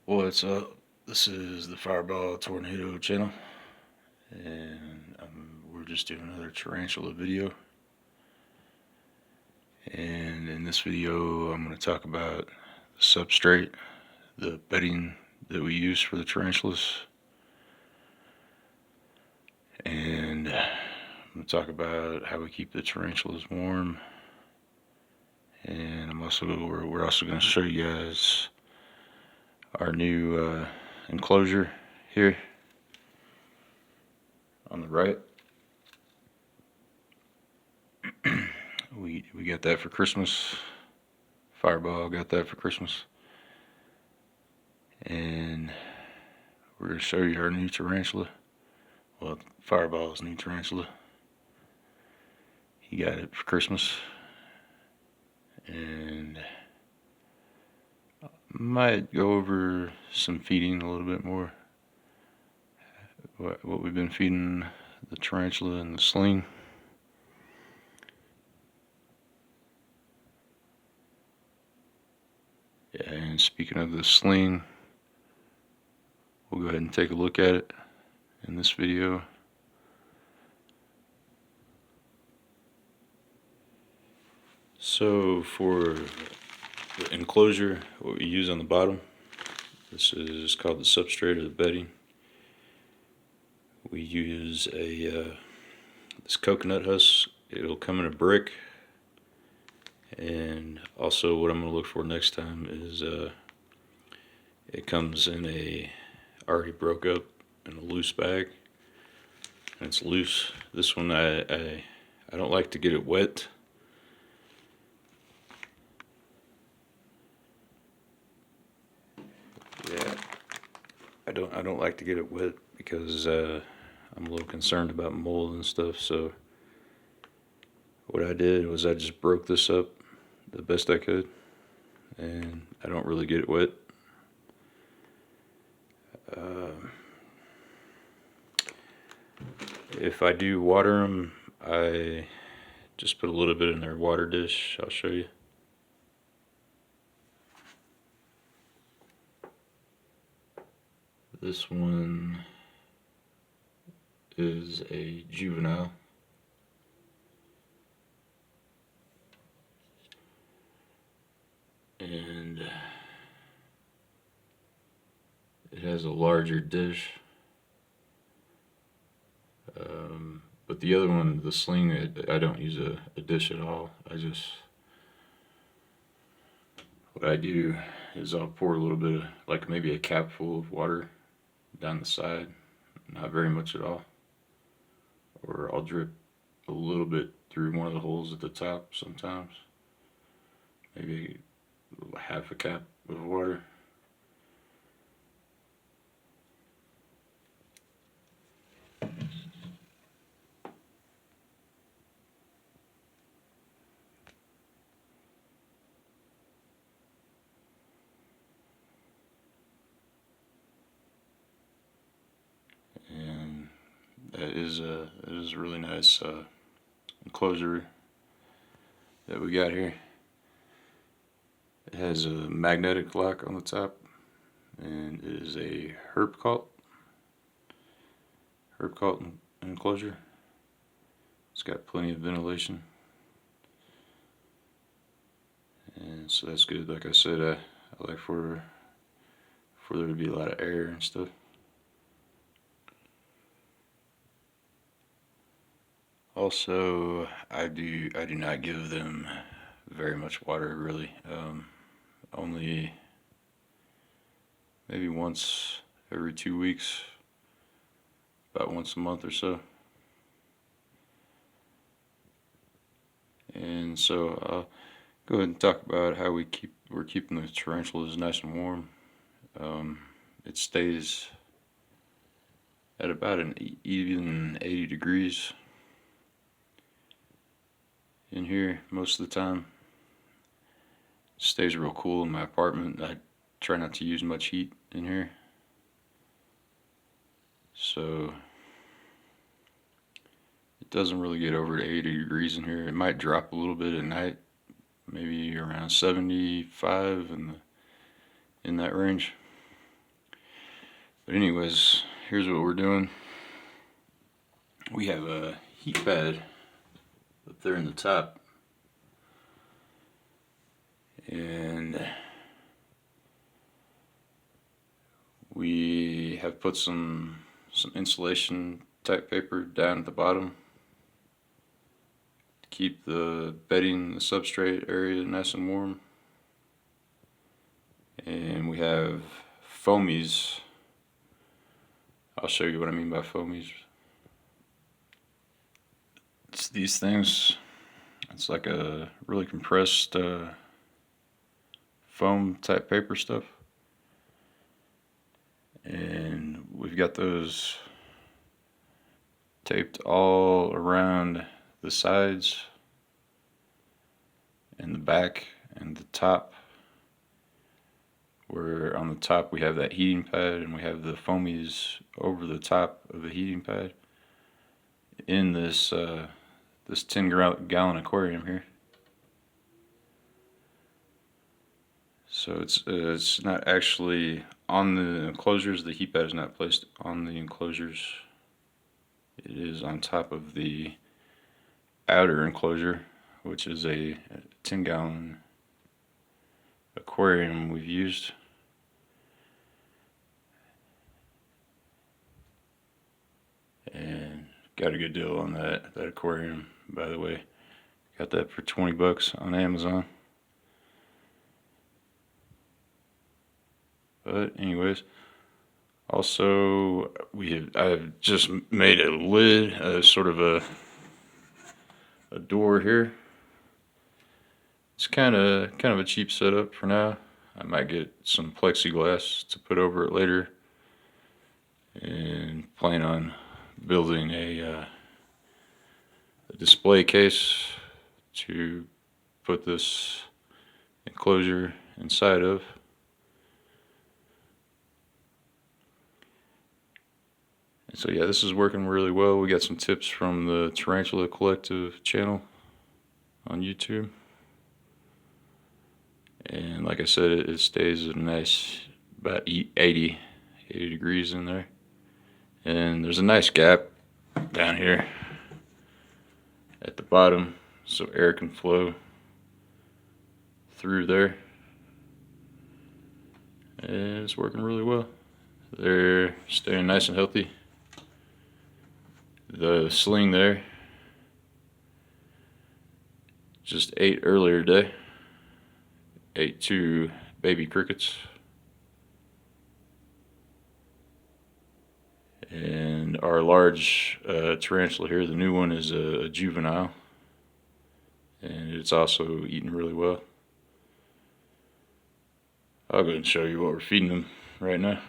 What's up? This is the Fireball Tornado channel, and we're just doing another tarantula video. And in this video, I'm going to talk about the substrate, the bedding that we use for the tarantulas, and I'm going to talk about how we keep the tarantulas warm. And we're also going to show you guys our new enclosure here on the right. We got that for Christmas. Fireball got that for Christmas. And we're going to show you our new tarantula. Well, Fireball's new tarantula. He got it for Christmas. And might go over some feeding a little bit more. What we've been feeding the tarantula in the sling. Yeah, and speaking of the sling, we'll go ahead and take a look at it in this video. So for the enclosure, what we use on the bottom, this is called the substrate or the bedding. We use this coconut husk. It'll come in a brick. And also what I'm going to look for next time is it comes in a already broke up in a loose bag, and it's loose. This one I don't like to get it wet. Yeah, I don't like to get it wet because I'm a little concerned about mold and stuff. So what I did was I just broke this up the best I could, and I don't really get it wet. If I do water them, I just put a little bit in their water dish. I'll show you. This one is a juvenile. And it has a larger dish. But the other one, the sling, I don't use a dish at all. What I do is I'll pour a little bit of, like maybe a cap full of water down the side, not very much at all. Or I'll drip a little bit through one of the holes at the top sometimes. Maybe half a cap of water. And that is a really nice enclosure that we got here. It has a magnetic lock on the top, and it is a herb cult enclosure. It's got plenty of ventilation, and so that's good. Like I said, I like for there to be a lot of air and stuff. Also, I do not give them very much water, really. Only maybe once every 2 weeks, about once a month or so. And so I'll go ahead and talk about how we're keeping the tarantulas nice and warm. It stays at about an even 80 degrees in here most of the time. It stays real cool in my apartment. I try not to use much heat in here, so it doesn't really get over to 80 degrees in here. It might drop a little bit at night, maybe around 75 in that range. But anyways, here's what we're doing. We have a heat pad up there in the top, and we have put some insulation type paper down at the bottom to keep the bedding, the substrate area nice and warm. And we have foamies. I'll show you what I mean by foamies. It's these things. It's like a really compressed foam type paper stuff. And we've got those taped all around the sides and the back and the top, where on the top we have that heating pad and we have the foamies over the top of the heating pad in this this 10-gallon aquarium here. So it's not actually on the enclosures. The heat pad is not placed on the enclosures. It is on top of the outer enclosure, which is a 10-gallon aquarium we've used. And got a good deal on that aquarium, by the way. Got that for 20 bucks on Amazon. But anyways, also I've just made a lid, sort of a door here. It's kind of a cheap setup for now. I might get some plexiglass to put over it later, and plan on building a display case to put this enclosure inside of. And so yeah, this is working really well. We got some tips from the Tarantula Collective channel on YouTube. And like I said, it stays a nice about 80 degrees in there. And there's a nice gap down here at the bottom so air can flow through there. And it's working really well. They're staying nice and healthy. The sling there just ate earlier today. Ate 2 baby crickets. And our large tarantula here, the new one, is a juvenile. And it's also eating really well. I'll go ahead and show you what we're feeding them right now.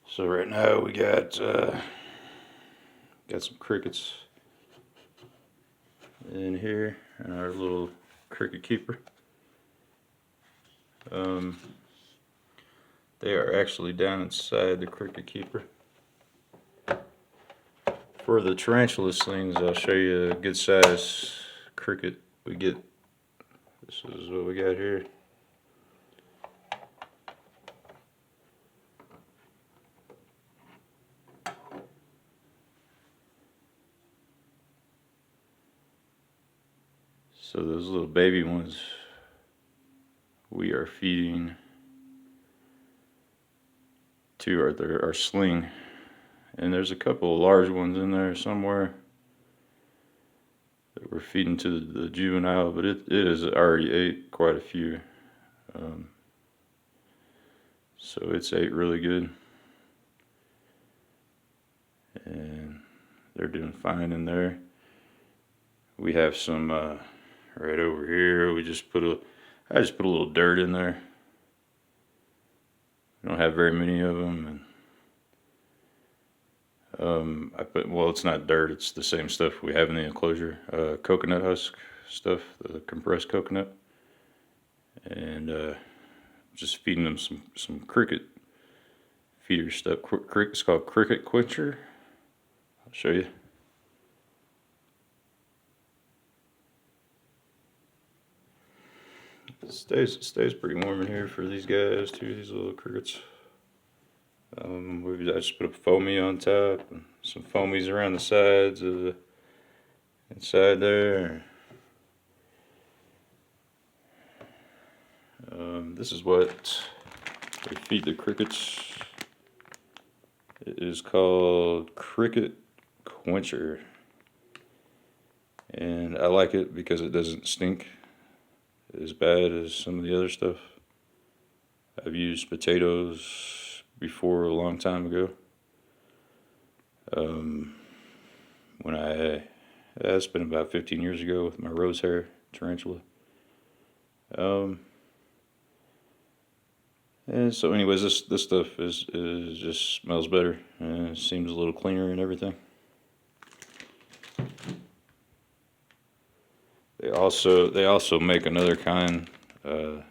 So right now we got some crickets in here in our little cricket keeper. They are actually down inside the cricket keeper. For the tarantula slings, I'll show you a good size cricket we get. This is what we got here. So those little baby ones we are feeding to our sling, and there's a couple of large ones in there somewhere that we're feeding to the juvenile, but it has already ate quite a few. So it's ate really good, and they're doing fine in there. We have some right over here. I just put a little dirt in there. We don't have very many of them, and well, it's not dirt, it's the same stuff we have in the enclosure, coconut husk stuff, the compressed coconut, and just feeding them some cricket feeder stuff. It's called Cricket Quencher. I'll show you. It stays pretty warm in here for these guys too, these little crickets. I just put a foamy on top and some foamies around the sides of the inside there. This is what we feed the crickets. It is called Cricket Quencher. And I like it because it doesn't stink as bad as some of the other stuff. I've used potatoes before a long time ago. It's been about 15 years ago with my rose hair tarantula. And so anyways, this stuff is just smells better and it seems a little cleaner and everything. They also make another kind of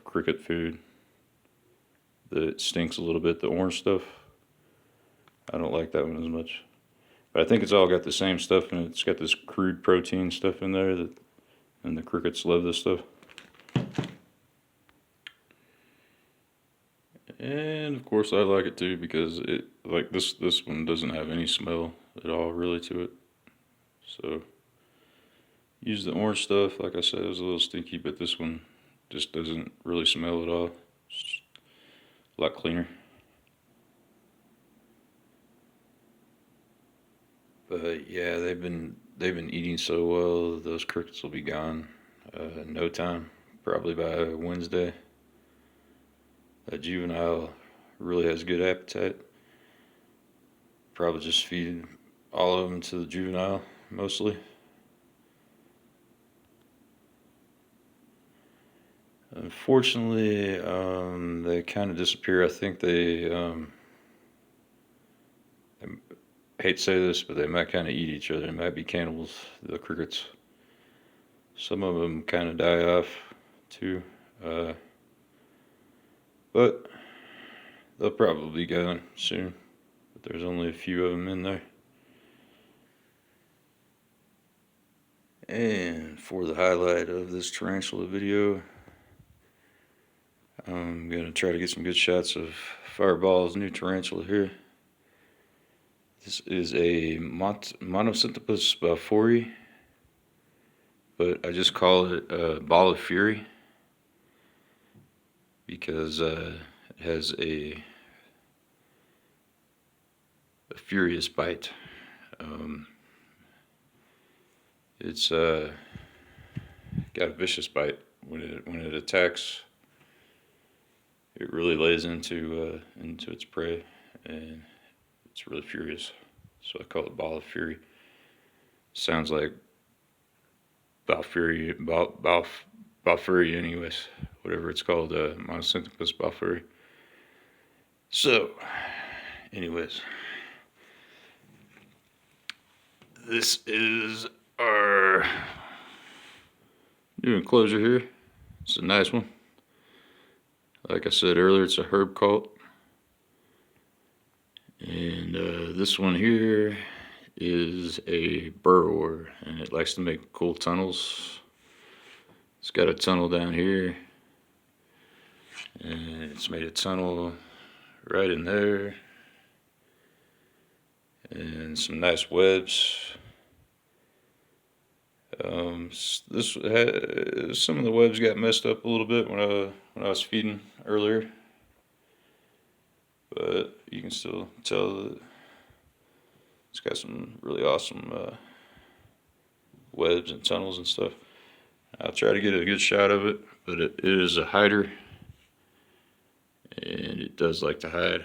cricket food that stinks a little bit, the orange stuff. I don't like that one as much. But I think it's all got the same stuff in it. It's got this crude protein stuff in there and the crickets love this stuff. And of course I like it too because it like this one doesn't have any smell at all really to it. So use the orange stuff, like I said, it was a little stinky, but this one just doesn't really smell at all. It's a lot cleaner. But yeah, they've been eating so well, those crickets will be gone in no time, probably by Wednesday. That juvenile really has good appetite. Probably just feed all of them to the juvenile, mostly. Unfortunately, they kind of disappear. I think I hate to say this, but they might kind of eat each other. They might be cannibals, the crickets. Some of them kind of die off, too. But they'll probably be gone soon. But there's only a few of them in there. And for the highlight of this tarantula video, I'm going to try to get some good shots of Fireball's new tarantula here. This is a Monocentripus balfouri, but I just call it Ball of Fury because it has a furious bite. It's got a vicious bite. When it attacks, it really lays into its prey, and it's really furious. So I call it Ball of Fury. Sounds like Balfouri, Balfouri anyways. Whatever it's called, Monocentripus balfouri. So, anyways, this is our new enclosure here. It's a nice one. Like I said earlier, it's a herb cult. And this one here is a burrower, and it likes to make cool tunnels. It's got a tunnel down here, and it's made a tunnel right in there, and some nice webs. Some of the webs got messed up a little bit when I was feeding earlier, but you can still tell that it's got some really awesome webs and tunnels and stuff. I'll try to get a good shot of it, but it is a hider, and it does like to hide.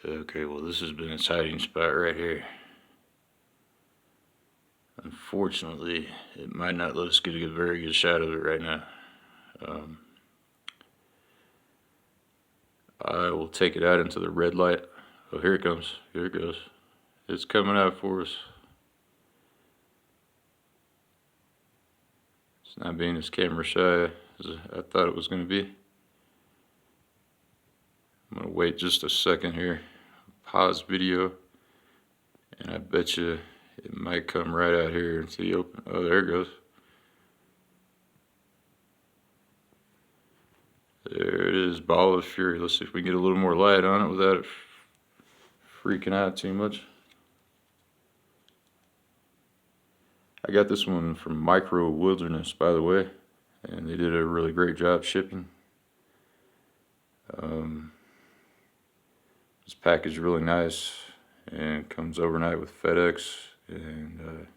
Okay, well, this has been its hiding spot right here. Unfortunately, it might not let us get a very good shot of it right now. I will take it out into the red light. Oh, here it comes. Here it goes. It's coming out for us. It's not being as camera shy as I thought it was going to be. I'm going to wait just a second here. Pause video. And I bet you It might come right out here into the open. Oh, there it goes. There it is, ball of fury. Let's see if we can get a little more light on it without it freaking out too much. I got this one from Microwilderness, by the way, and they did a really great job shipping. This package is really nice and comes overnight with FedEx, and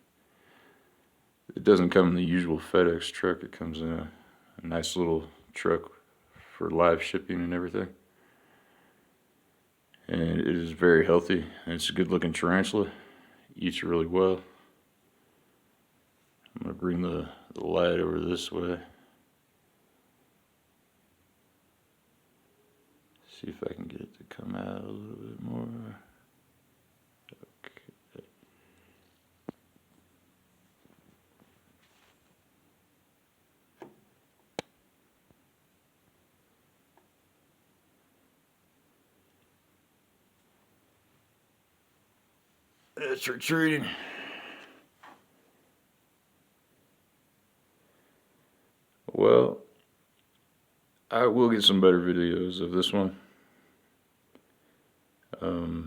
it doesn't come in the usual FedEx truck. It comes in a nice little truck for live shipping and everything. And it is very healthy, and it's a good looking tarantula. Eats really well. I'm going to bring the light over this way. See if I can get it to come out a little bit more. Okay. It's retreating. Well, I will get some better videos of this one.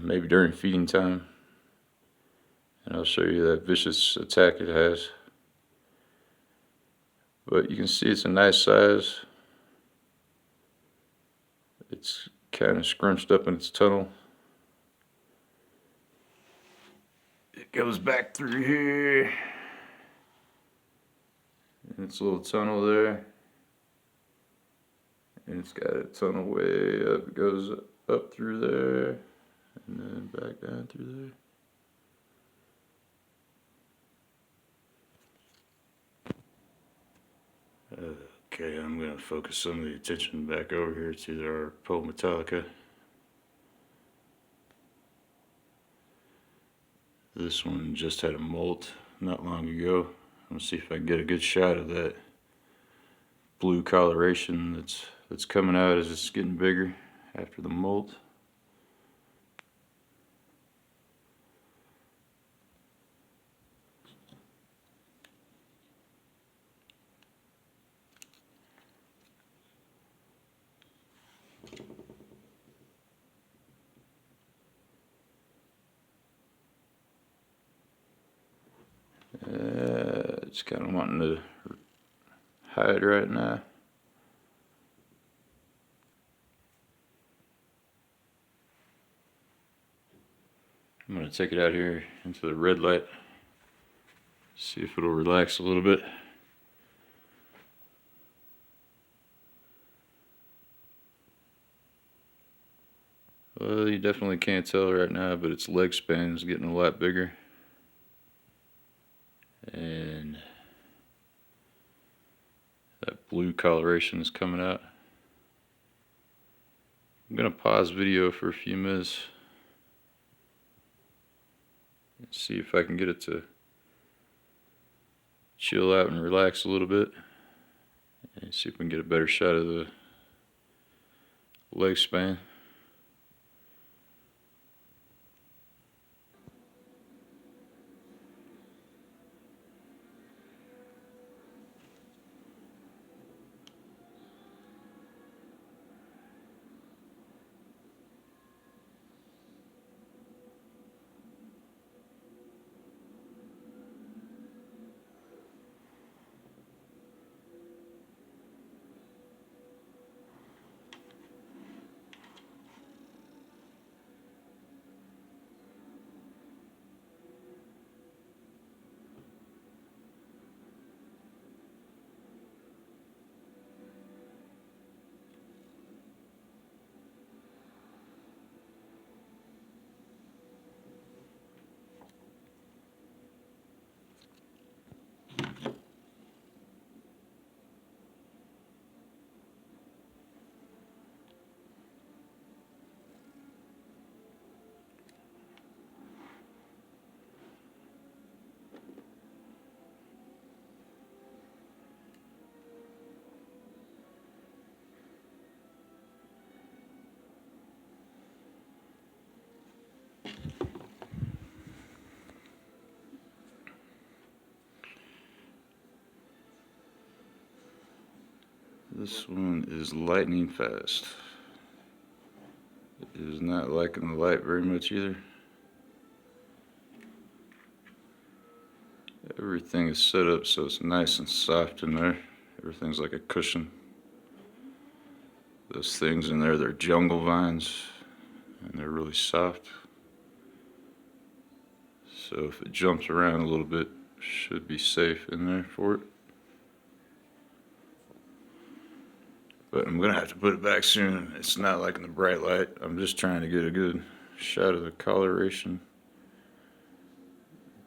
Maybe during feeding time. And I'll show you that vicious attack it has. But you can see it's a nice size. It's kind of scrunched up in its tunnel. It goes back through here. And its little tunnel there. And it's got a tunnel way up. It goes up through there. And then back down through there. Okay, I'm going to focus some of the attention back over here to our Pole Metallica. This one just had a molt not long ago. I'm going to see if I can get a good shot of that blue coloration that's coming out as it's getting bigger after the molt. It's kind of wanting to hide right now. I'm going to take it out here into the red light, see if it'll relax a little bit. Well, you definitely can't tell right now, but its leg span is getting a lot bigger. And that blue coloration is coming out. I'm going to pause video for a few minutes and see if I can get it to chill out and relax a little bit, and see if we can get a better shot of the leg span. This one is lightning fast. It is not liking the light very much either. Everything is set up so it's nice and soft in there. Everything's like a cushion. Those things in there, they're jungle vines, and they're really soft. So if it jumps around a little bit, should be safe in there for it. But I'm gonna have to put it back soon. It's not liking the bright light. I'm just trying to get a good shot of the coloration.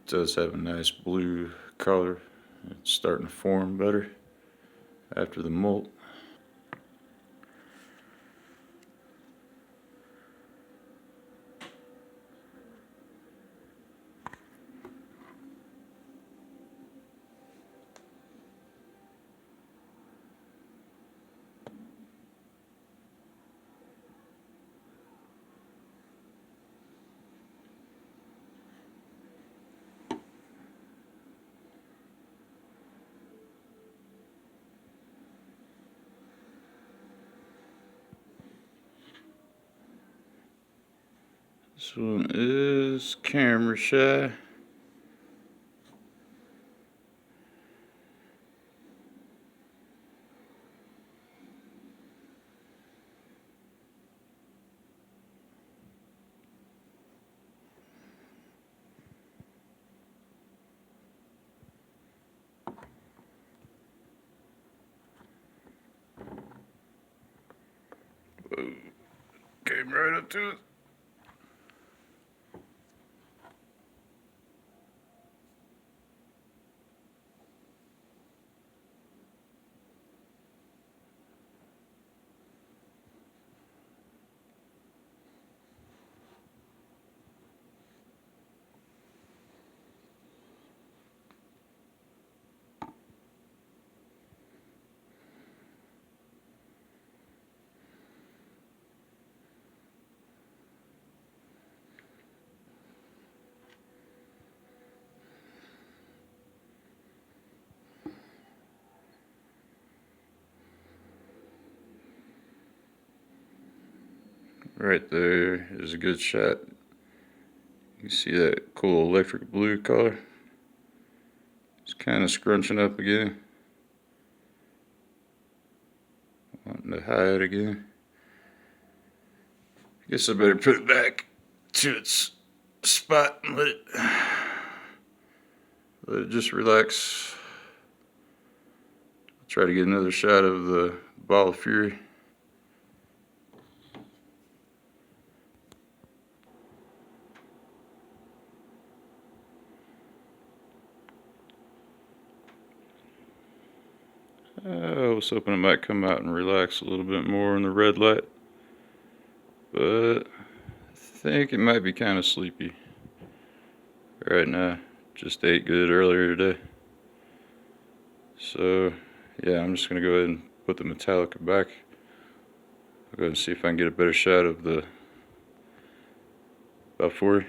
It does have a nice blue color. It's starting to form better after the molt. This one is camera shy. Whoa. Came right up to it. Right there is a good shot. You see that cool electric blue color? It's kind of scrunching up again. Wanting to hide again. I guess I better put it back to its spot and let it just relax. I'll try to get another shot of the ball of fury. I was hoping it might come out and relax a little bit more in the red light, but I think it might be kind of sleepy right now. Just ate good earlier today. So yeah, I'm just gonna go ahead and put the Metallica back. I'll go ahead and see if I can get a better shot of the about 40.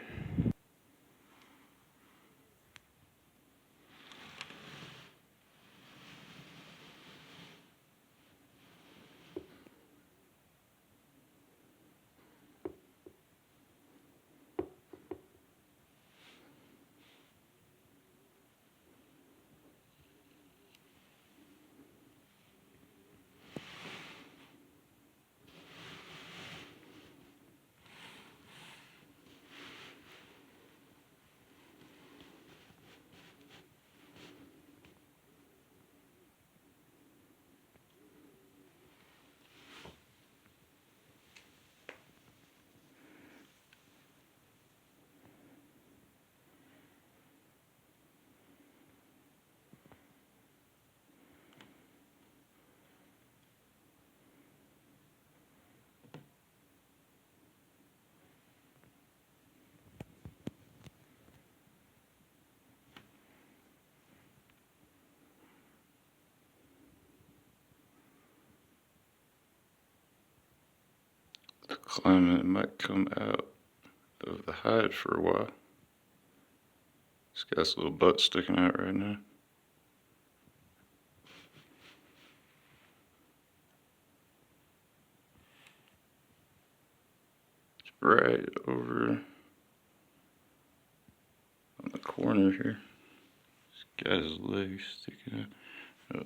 The climate might come out of the hide for a while. It's got its little butt sticking out right now. right over on the corner here. This guy's legs sticking out. Oh.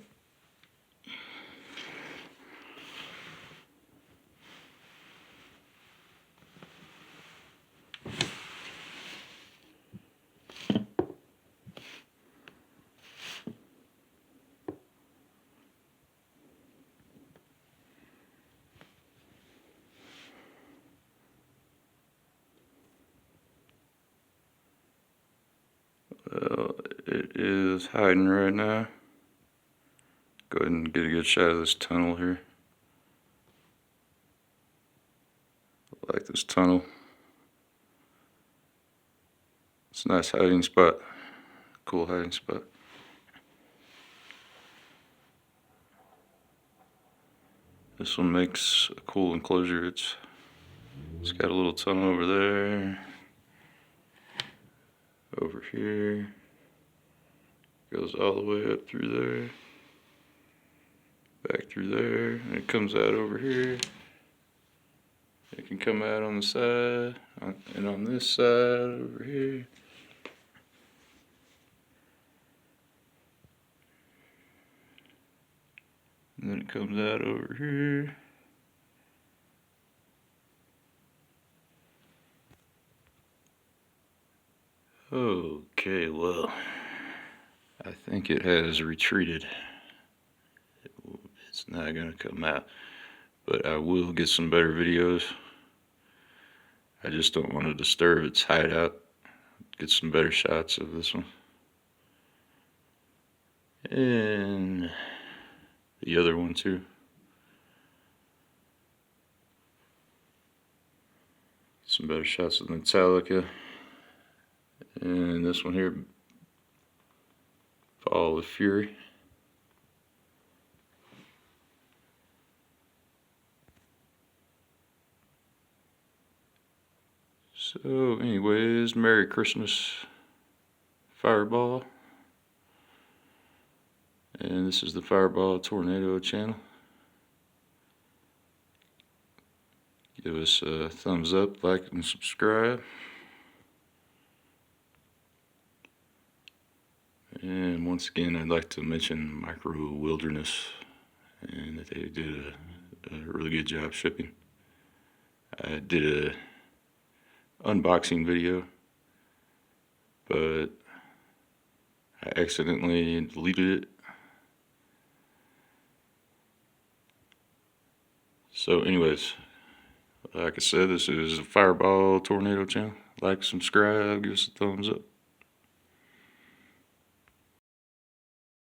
Well, it is hiding right now. Go ahead and get a good shot of this tunnel here. I like this tunnel. It's a nice hiding spot. Cool hiding spot. This one makes a cool enclosure. It's got a little tunnel over there. Over here. Goes all the way up through there. Back through there. And it comes out over here. It can come out on the side. And on this side over here. And then it comes out over here. Okay, well, I think it has retreated. It's not gonna come out, but I will get some better videos. I just don't want to disturb its hideout. Get some better shots of this one. And the other one too. Some better shots of Metallica. And this one here, Ball of Fury. So anyways, Merry Christmas, Fireball. And this is the Fireball Tornado channel. Give us a thumbs up, like, and subscribe. And once again, I'd like to mention Microwilderness, and that they did a really good job shipping. I did a unboxing video, but I accidentally deleted it. So anyways, like I said, this is a Fireball Tornado channel. Like, subscribe, give us a thumbs up.